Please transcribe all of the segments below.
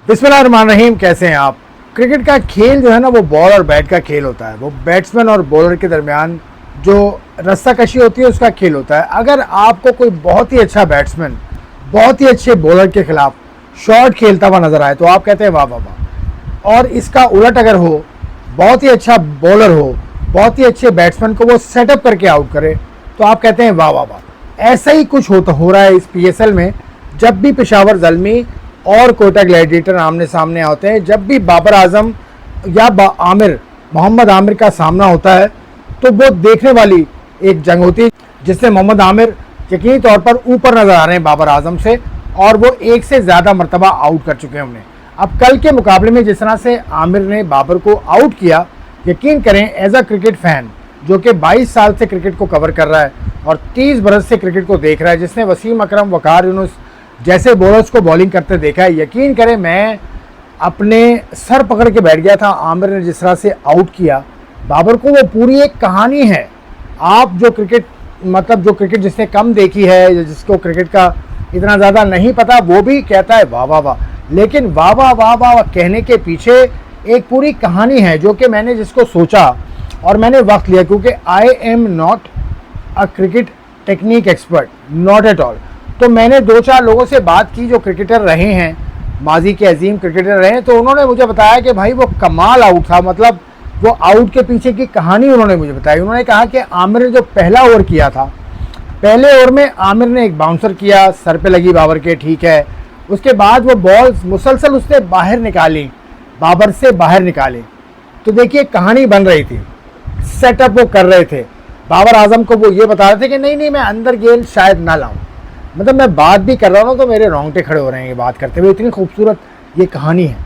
बिस्मिल्लाहिर्रहमानिर्रहीम। कैसे हैं आप? क्रिकेट का खेल जो है ना वो बॉल और बैट का खेल होता है। वो बैट्समैन और बॉलर के दरमियान जो रस्साकशी होती है उसका खेल होता है। अगर आपको कोई बहुत ही अच्छा बैट्समैन बहुत ही अच्छे बॉलर के खिलाफ शॉट खेलता हुआ नजर आए तो आप कहते हैं वाह वाह वाह। और इसका उलट अगर हो, बहुत ही अच्छा बॉलर हो, बहुत ही अच्छे बैट्समैन को वो सेटअप करके आउट करे तो आप कहते हैं वाह वाह वाह। ऐसा ही कुछ हो रहा है इस PSL में। जब भी पेशावर ज़ल्मी और कोटा ग्लैडिएटर आमने सामने होते हैं, जब भी बाबर आजम या मोहम्मद आमिर का सामना होता है तो वो देखने वाली एक जंग होती है जिससे मोहम्मद आमिर यकीनी तौर पर ऊपर नज़र आ रहे हैं बाबर आजम से और वो एक से ज़्यादा मरतबा आउट कर चुके हैं उन्हें। अब कल के मुकाबले में जिस तरह से आमिर ने बाबर को आउट किया, यकीन करें एज अ क्रिकेट फ़ैन जो कि 22 साल से क्रिकेट को कवर कर रहा है और 30 बरस से क्रिकेट को देख रहा है, जिसने वसीम अकरम, वकार यूनुस जैसे बॉलर्स को बॉलिंग करते देखा है, यकीन करें मैं अपने सर पकड़ के बैठ गया था। आमिर ने जिस तरह से आउट किया बाबर को, वो पूरी एक कहानी है। आप जो क्रिकेट जिसने कम देखी है या जिसको क्रिकेट का इतना ज़्यादा नहीं पता, वो भी कहता है वाह वाह वाह। लेकिन वाह वाह वाह वाह कहने के पीछे एक पूरी कहानी है जो कि मैंने जिसको सोचा और मैंने वक्त लिया, क्योंकि I am not a cricket technique expert, not at all. तो मैंने 2-4 लोगों से बात की जो क्रिकेटर रहे हैं, माजी के अजीम क्रिकेटर रहे हैं, तो उन्होंने मुझे बताया कि भाई वो कमाल आउट था। मतलब वो आउट के पीछे की कहानी उन्होंने मुझे बताई। उन्होंने कहा कि आमिर ने जो पहला ओवर किया था, पहले ओवर में आमिर ने एक बाउंसर किया, सर पे लगी बाबर के, ठीक है। उसके बाद वो बॉल मुसलसल उसने बाहर निकाली, बाबर से बाहर निकाली। तो देखिए कहानी बन रही थी, सेटअप वो कर रहे थे। बाबर आजम को वो ये बता रहे थे कि नहीं मैं अंदर गेंद शायद ना लाऊं। मतलब मैं बात भी कर रहा हूँ तो मेरे रोंगटे खड़े हो रहे हैं ये बात करते हुए, इतनी खूबसूरत ये कहानी है।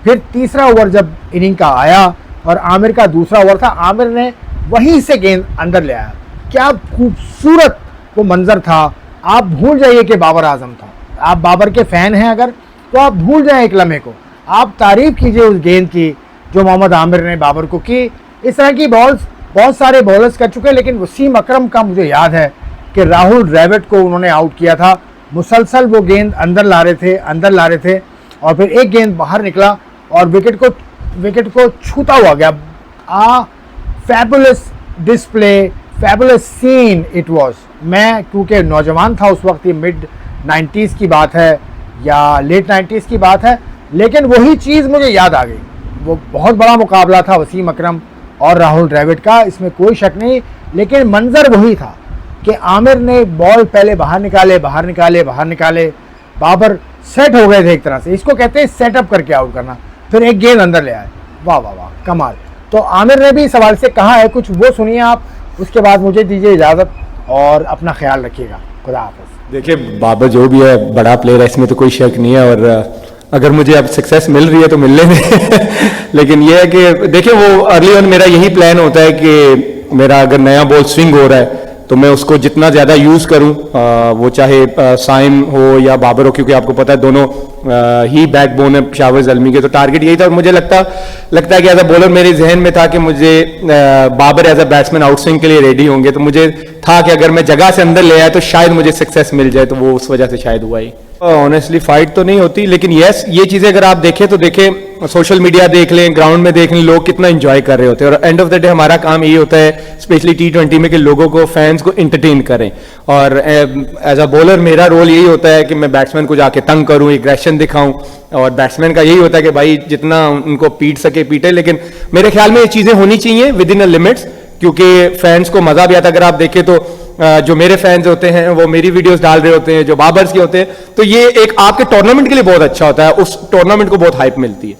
फिर तीसरा ओवर जब इनिंग का आया और आमिर का दूसरा ओवर था, आमिर ने वहीं से गेंद अंदर ले आया। क्या खूबसूरत वो मंजर था। आप भूल जाइए कि बाबर आजम था। आप बाबर के फ़ैन हैं अगर तो आप भूल जाएं एक लम्हे को, आप तारीफ़ कीजिए उस गेंद की जो मोहम्मद आमिर ने बाबर को की। इस तरह की बॉल्स बहुत सारे बॉलर्स कर चुके हैं, लेकिन वसीम अकरम का मुझे याद है कि राहुल द्रविड़ को उन्होंने आउट किया था। मुसलसल वो गेंद अंदर ला रहे थे और फिर एक गेंद बाहर निकला और विकेट को छूता हुआ गया। Fabulous display, fabulous seen it was. मैं क्योंकि नौजवान था उस वक्त, ये मिड 90s की बात है या लेट 90s की बात है, लेकिन वही चीज़ मुझे याद आ गई। वो बहुत बड़ा मुकाबला था वसीम अकरम और राहुल द्रविड़ का, इसमें कोई शक नहीं। लेकिन मंजर वही था कि आमिर ने बॉल पहले बाहर निकाले, बाबर सेट हो गए थे एक तरह से। इसको कहते हैं सेटअप करके आउट करना। फिर एक गेंद अंदर ले आए, वाह वाह वाह, कमाल। तो आमिर ने भी सवाल से कहा है कुछ, वो सुनिए आप। उसके बाद मुझे दीजिए इजाज़त और अपना ख्याल रखिएगा। खुदा हाफ़िज़। देखिए बाबर जो भी है बड़ा प्लेयर है, इसमें तो कोई शक नहीं है। और अगर मुझे अब सक्सेस मिल रही है तो मिलने में लेकिन ये है कि देखिए वो अर्ली ऑन मेरा यही प्लान होता है कि मेरा अगर नया बॉल स्विंग हो रहा है तो मैं उसको जितना ज़्यादा यूज़ करूं, वो चाहे साइम हो या बाबर हो, क्योंकि आपको पता है दोनों ही बैकबोन है पेशावर ज़ल्मी के। तो टारगेट यही था और मुझे लगता है कि एज अ बॉलर मेरे जहन में था कि मुझे Babar as a batsman out swing के लिए रेडी होंगे। तो मुझे था कि अगर मैं जगह से अंदर ले आया तो शायद मुझे सक्सेस मिल जाए, तो वो उस वजह से शायद हुआ ही। ऑनेस्टली फाइट तो नहीं होती, लेकिन यस ये चीज़ें अगर आप देखें तो देखें, सोशल मीडिया देख लें, ग्राउंड में देख लें, लोग कितना एंजॉय कर रहे होते हैं। और एंड ऑफ द डे हमारा काम ये होता है स्पेशली T20 में कि लोगों को, फैंस को इंटरटेन करें। और एज अ बॉलर मेरा रोल यही होता है कि मैं बैट्समैन को जाके तंग करूं, एग्रेशन दिखाऊं। और बैट्समैन का यही होता है कि भाई जितना उनको पीट सके पीटे। लेकिन मेरे ख्याल में ये चीज़ें होनी चाहिए विद इन अ लिमिट्स, क्योंकि फैंस को मज़ा भी आता है। अगर आप देखें तो जो मेरे फैंस होते हैं वो मेरी वीडियोस डाल रहे होते हैं, जो बाबर्स के होते हैं, तो ये एक आपके टूर्नामेंट के लिए बहुत अच्छा होता है, उस टूर्नामेंट को बहुत हाइप मिलती है।